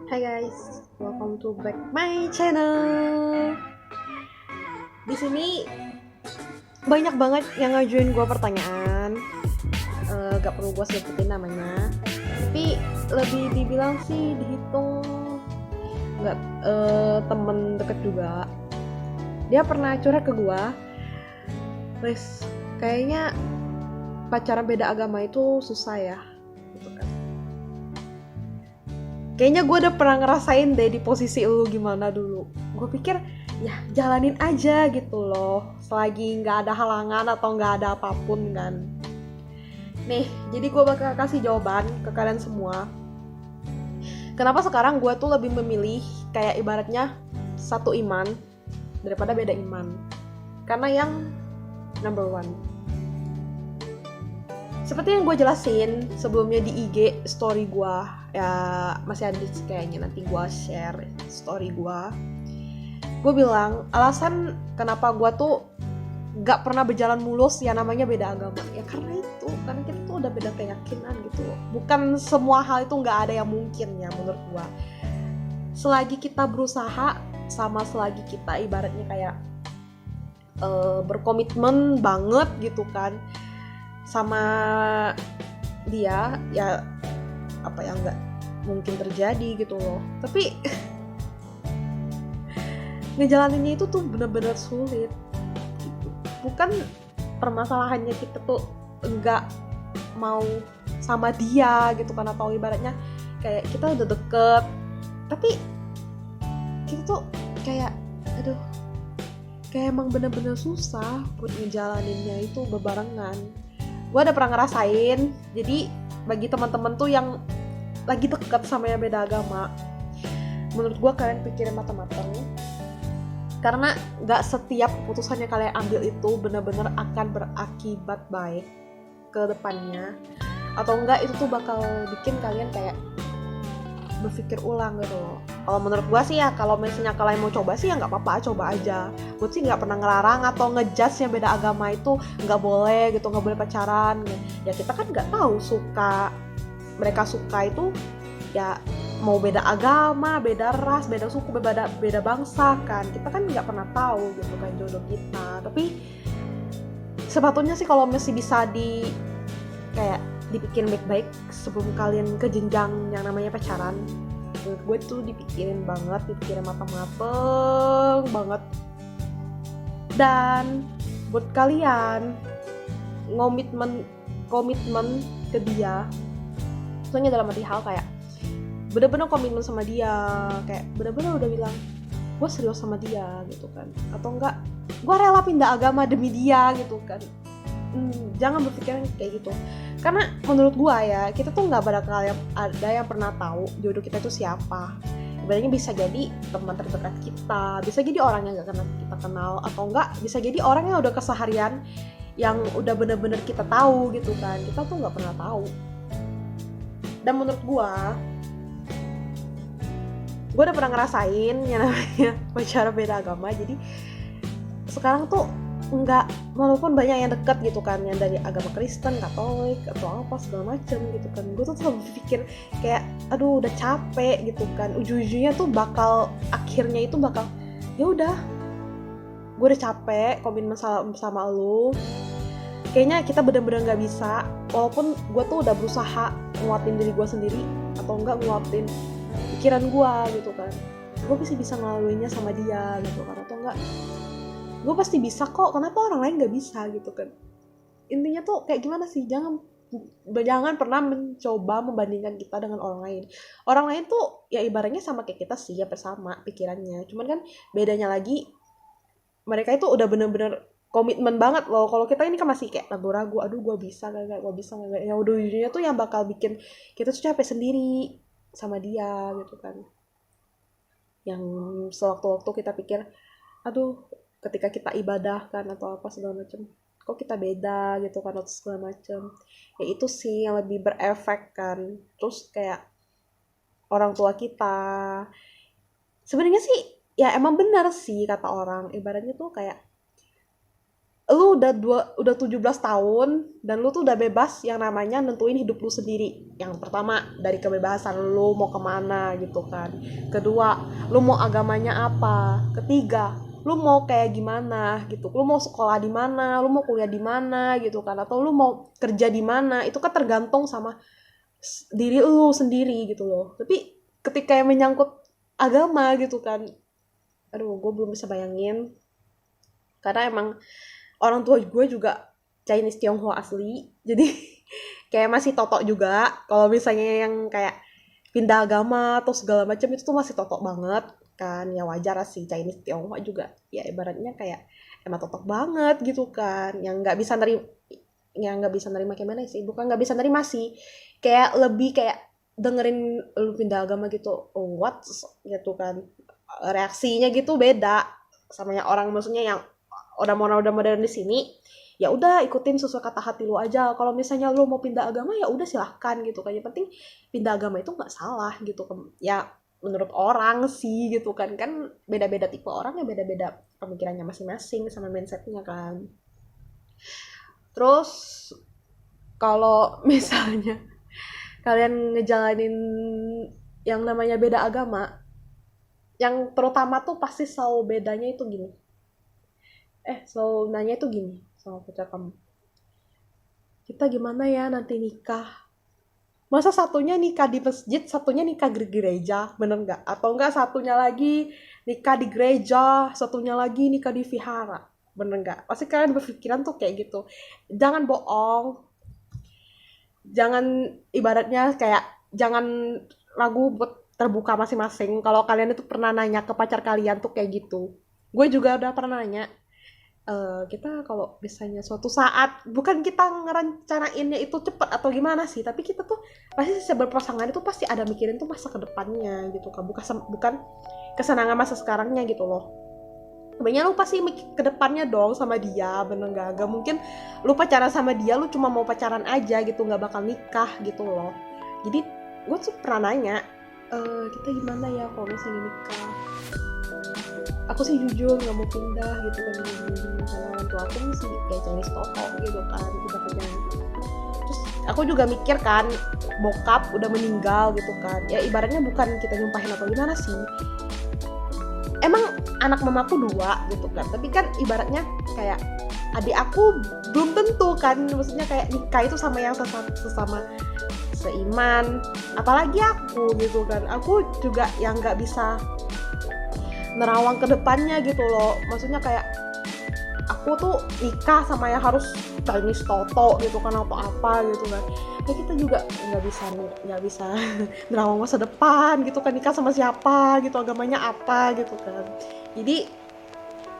Hai guys, welcome to back my channel. Di sini banyak banget yang ngajuin gue pertanyaan. Gak perlu gue sebutin namanya, tapi lebih dibilang sih dihitung nggak temen deket juga. Dia pernah curhat ke gue, Riz, kayaknya pacaran beda agama itu susah ya, gitu kan. Kayaknya gue udah pernah ngerasain deh di posisi lu gimana dulu. Gue pikir ya jalanin aja gitu loh, selagi nggak ada halangan atau nggak ada apapun kan. Nih, jadi gue bakal kasih jawaban ke kalian semua. Kenapa sekarang gue tuh lebih memilih kayak ibaratnya satu iman daripada beda iman. Karena yang number one, seperti yang gue jelasin sebelumnya di IG story gue, ya masih ada kayaknya, nanti gue share story gue bilang alasan kenapa gue tuh gak pernah berjalan mulus ya namanya beda agama, ya karena kita tuh udah beda keyakinan gitu loh. Bukan semua hal itu gak ada yang mungkin ya menurut gue. Selagi kita berusaha, sama selagi kita ibaratnya kayak berkomitmen banget gitu kan sama dia, ya apa yang gak mungkin terjadi gitu loh. Tapi ngejalaninnya itu tuh bener-bener sulit. Bukan permasalahannya kita tuh enggak mau sama dia gitu kan, atau ibaratnya kayak kita udah deket tapi kita tuh kayak aduh, kayak emang bener-bener susah buat ngejalaninnya itu bebarengan. Gue udah pernah ngerasain. Jadi bagi teman-teman tuh yang lagi deket sama yang beda agama, menurut gue kalian pikirin matang-matang, karena gak setiap keputusan yang kalian ambil itu benar-benar akan berakibat baik ke depannya, atau enggak itu tuh bakal bikin kalian kayak berpikir ulang gitu loh. Kalau menurut gue sih ya, kalau misalnya kalian mau coba sih ya nggak apa-apa, coba aja. Gue sih nggak pernah ngelarang atau ngejudge yang beda agama itu nggak boleh gitu, nggak boleh pacaran. Ya kita kan nggak tahu mereka suka itu ya mau beda agama, beda ras, beda suku, beda bangsa kan. Kita kan nggak pernah tahu gitu kan jodoh kita. Tapi sebetulnya sih kalau masih bisa kayak dipikirin baik-baik sebelum kalian ke jenjang yang namanya pacaran, menurut gue tuh dipikirin matang-matang banget. Dan buat kalian komitmen ke dia, soalnya dalam arti hal kayak bener-bener komitmen sama dia, kayak bener-bener udah bilang gue serius sama dia gitu kan, atau enggak gue rela pindah agama demi dia gitu kan. Jangan berpikiran kayak gitu, karena menurut gue ya, kita tuh nggak bakal ada yang pernah tahu jodoh kita itu siapa. Ibaratnya bisa jadi teman terdekat kita, bisa jadi orang yang nggak kita kenal, atau enggak bisa jadi orang yang udah keseharian, yang udah bener-bener kita tahu gitu kan. Kita tuh nggak pernah tahu. Dan menurut gue udah pernah ngerasain yang namanya pacaran beda agama. Jadi sekarang tuh nggak, walaupun banyak yang deket gitu kan, yang dari agama Kristen, Katolik atau apa segala macem gitu kan, gue tuh selalu berpikir kayak aduh udah capek gitu kan. Ujung-ujungnya tuh akhirnya itu bakal ya udah, gue udah capek komitmen sama lu, kayaknya kita bener-bener nggak bisa. Walaupun gue tuh udah berusaha nguatin diri gue sendiri, atau enggak nguatin pikiran gue gitu kan, gue pasti bisa ngelaluinnya sama dia gitu kan, atau enggak gue pasti bisa kok, kenapa orang lain gak bisa gitu kan. Intinya tuh kayak gimana sih, jangan pernah mencoba membandingkan kita dengan orang lain. Orang lain tuh ya ibaratnya sama kayak kita sih, ya sama pikirannya, cuman kan bedanya lagi mereka itu udah bener-bener komitmen banget loh. Kalau kita ini kan masih kayak ragu-ragu, aduh gue bisa gak, ya udah ujungnya tuh yang bakal bikin kita tuh capek sendiri sama dia gitu kan. Yang sewaktu-waktu kita pikir aduh, ketika kita ibadah kan atau apa segala macam, kok kita beda gitu kan atau segala macam. Ya itu sih yang lebih berefek kan. Terus kayak orang tua kita, sebenarnya sih ya emang benar sih kata orang, ibaratnya tuh kayak lu udah 17 tahun dan lu tuh udah bebas yang namanya nentuin hidup lu sendiri. Yang pertama dari kebebasan lu mau kemana gitu kan. Kedua, lu mau agamanya apa. Ketiga, lu mau kayak gimana gitu. Lu mau sekolah di mana, lu mau kuliah di mana gitu kan, atau lu mau kerja di mana. Itu kan tergantung sama diri lu sendiri gitu loh. Tapi ketika yang menyangkut agama gitu kan, aduh gue belum bisa bayangin, karena emang orang tua gue juga Chinese Tionghoa asli, jadi kayak masih totok juga. Kalau misalnya yang kayak pindah agama atau segala macam itu tuh masih totok banget kan. Ya wajar sih, Chinese Tionghoa juga ya ibaratnya kayak emang totok banget gitu kan, yang nggak bisa nerima kayak mana sih, bukan nggak bisa nerima sih, kayak lebih kayak dengerin lu pindah agama gitu, oh, what gitu kan, reaksinya gitu beda sama yang orang, maksudnya yang udah modern di sini. Ya udah ikutin sesuai kata hati lu aja. Kalau misalnya lu mau pindah agama ya udah silahkan gitu kan, yang penting pindah agama itu nggak salah gitu kan ya, menurut orang sih gitu kan. Kan beda-beda tipe orang ya, beda-beda pemikirannya masing-masing sama mindsetnya kan. Terus kalau misalnya kalian ngejalanin yang namanya beda agama, yang terutama tuh pasti selalu bedanya itu gini, selalu nanya itu gini sama pacar kamu, kita gimana ya nanti nikah, masa satunya nikah di masjid, satunya nikah di gereja, bener nggak? Atau enggak satunya lagi nikah di gereja, satunya lagi nikah di vihara, bener nggak? Pasti kalian berpikiran tuh kayak gitu. Jangan bohong, jangan ibaratnya kayak jangan ragu buat terbuka masing-masing. Kalau kalian itu pernah nanya ke pacar kalian tuh kayak gitu, gue juga udah pernah nanya, kita kalau misalnya suatu saat, bukan kita ngerencanainnya itu cepet atau gimana sih, tapi kita tuh pasti berpasangan itu pasti ada mikirin tuh masa kedepannya gitu kan, bukan kesenangan masa sekarangnya gitu loh. Sebenarnya lu pasti mikir kedepannya dong sama dia, bener nggak? Gak mungkin lu pacaran sama dia lu cuma mau pacaran aja gitu, nggak bakal nikah gitu loh. Jadi gue tuh pernah nanya, kita gimana ya kalau misalnya nikah, aku sih jujur nggak mau pindah gitu kan, karena orang tua aku sih kayak Chinese Toto gitu kan ibaratnya. Terus aku juga mikir kan, bokap udah meninggal gitu kan, ya ibaratnya bukan kita nyumpahin atau gimana sih, emang anak mamaku 2 gitu kan, tapi kan ibaratnya kayak adik aku belum tentu kan, maksudnya kayak nikah itu sama yang sesama seiman, apalagi aku gitu kan. Aku juga yang nggak bisa nerawang ke depannya gitu loh, maksudnya kayak aku tuh nikah sama yang harus Chinese Toto gitu kan atau apa gitu kan, ya kita juga nggak bisa nerawang masa depan gitu kan, nikah sama siapa gitu, agamanya apa gitu kan. Jadi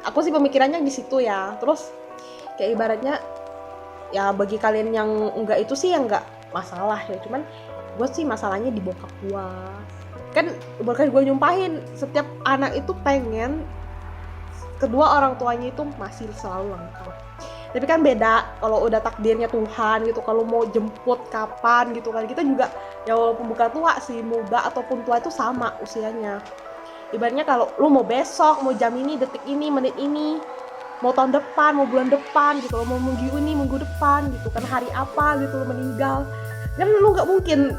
aku sih pemikirannya di situ ya. Terus kayak ibaratnya ya bagi kalian yang enggak itu sih yang enggak masalah ya, cuman gue sih masalahnya di bokap gue kan. Bahkan gue nyumpahin setiap anak itu pengen kedua orang tuanya itu masih selalu lengkap. Tapi kan beda kalau udah takdirnya Tuhan gitu, kalau mau jemput kapan gitu kan. Kita juga ya walaupun bukan tua sih, muda ataupun tua itu sama usianya. Ibaratnya kalau lu mau besok, mau jam ini, detik ini, menit ini, mau tahun depan, mau bulan depan gitu, mau minggu ini, minggu depan gitu kan, hari apa gitu lu meninggal, kan lu nggak mungkin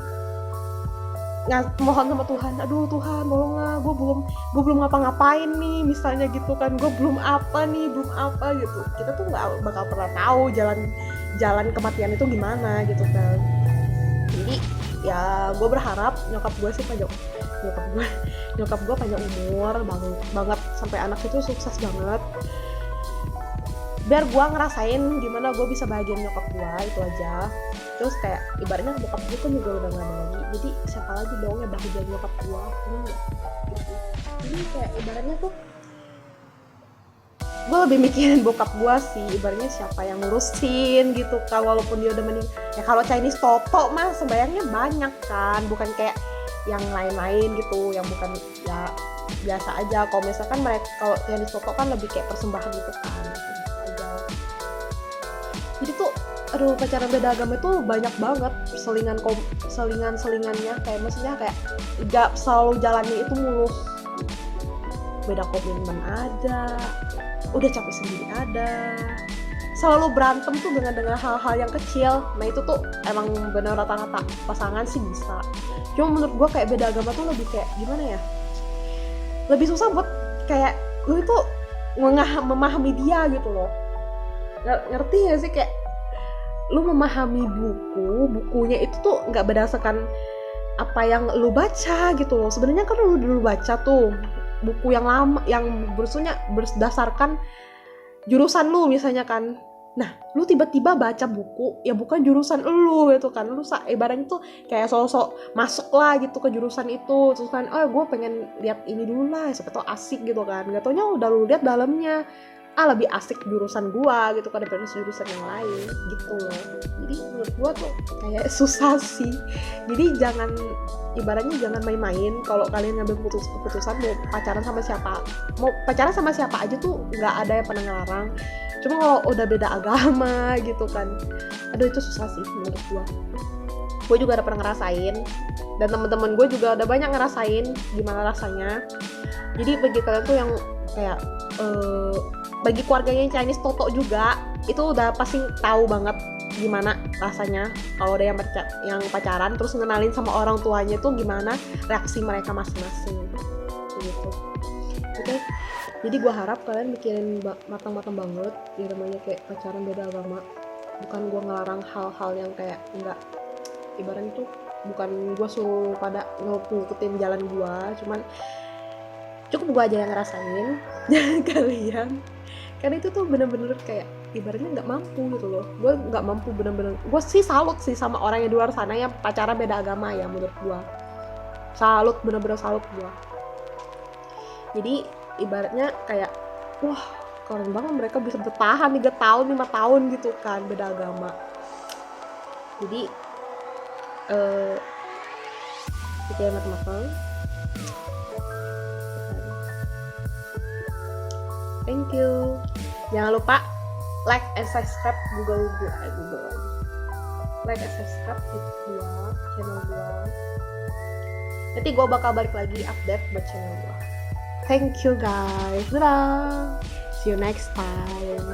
mohon sama Tuhan, aduh Tuhan tolonglah, gue belum ngapa-ngapain nih misalnya gitu kan, gue belum apa gitu. Kita tuh nggak bakal pernah tahu jalan kematian itu gimana gitu kan. Jadi ya gue berharap nyokap gue panjang umur banget sampai anak itu sukses banget, biar gue ngerasain gimana gue bisa bahagiain nyokap gue, itu aja. Terus kayak ibaratnya bokap gue kan juga udah gak ada lagi, jadi siapa lagi dong yang bahagiain nyokap gue, ini enggak gitu. Jadi kayak ibaratnya tuh gue lebih mikirin bokap gue sih, ibaratnya siapa yang ngurusin gitu kan, walaupun dia udah meninggal. Ya kalau Chinese Toto mah sebayangnya banyak kan, bukan kayak yang lain-lain gitu, yang bukan ya biasa aja. Kalau misalkan mereka, kalau Chinese Toto kan lebih kayak persembahan gitu kan. Jadi tuh aduh, pacaran beda agama itu banyak banget selingannya, kayak maksudnya kayak gak selalu jalannya itu mulus, beda komitmen ada, udah capek sendiri ada, selalu berantem tuh dengan hal-hal yang kecil. Nah itu tuh emang bener rata-rata pasangan sih bisa. Cuma menurut gue kayak beda agama tuh lebih kayak gimana ya, lebih susah buat kayak lu itu memahami dia gitu loh. Ngerti gak sih, kayak lu memahami bukunya itu tuh nggak berdasarkan apa yang lu baca gitu loh. Sebenarnya kan lu dulu baca tuh buku yang lama yang berdasarkan jurusan lu misalnya kan. Nah, lu tiba-tiba baca buku ya bukan jurusan lu gitu kan. Lu ibaratnya tuh kayak sosok masuk lah gitu ke jurusan itu. Terus kan, oh gue pengen lihat ini dulu lah, siapa tau asik gitu kan. Gak taunya udah lu lihat dalamnya, lebih asik jurusan gua gitu kan daripada jurusan yang lain gitu loh. Jadi menurut gua tuh kayak susah sih. Jadi ibaratnya jangan main-main kalau kalian ngambil keputusan mau pacaran sama siapa aja tuh nggak ada yang pernah ngelarang. Cuma kalau udah beda agama gitu kan, aduh itu susah sih menurut gua. Gue juga udah pernah ngerasain, dan teman-teman gue juga udah banyak ngerasain gimana rasanya. Jadi bagi kalian tuh yang kayak bagi keluarganya Chinese Toto juga itu udah pasti tahu banget gimana rasanya kalau ada yang pacaran terus ngenalin sama orang tuanya tuh gimana reaksi mereka masing-masing gitu. Oke. Jadi gue harap kalian mikirin matang-matang banget yang namanya kayak pacaran beda agama. Bukan gue ngelarang hal-hal yang kayak enggak, ibaratnya tuh bukan gue suruh pada ngikutin jalan gue, cuman cukup gue aja yang ngerasain jangan kalian, karena itu tuh bener-bener kayak ibaratnya nggak mampu gitu loh. Gue nggak mampu bener-bener. Gue sih salut sih sama orang yang di luar sana yang pacaran beda agama ya, menurut gue salut, bener-bener salut gue. Jadi ibaratnya kayak wah keren banget mereka bisa bertahan 3 tahun 5 tahun gitu kan beda agama. Jadi pikirin matang-matang. Thank you. Jangan lupa like and subscribe Google. Like and subscribe channel gua. Nanti gua bakal balik lagi update buat channel gua. Thank you guys. Dadah. See you next time.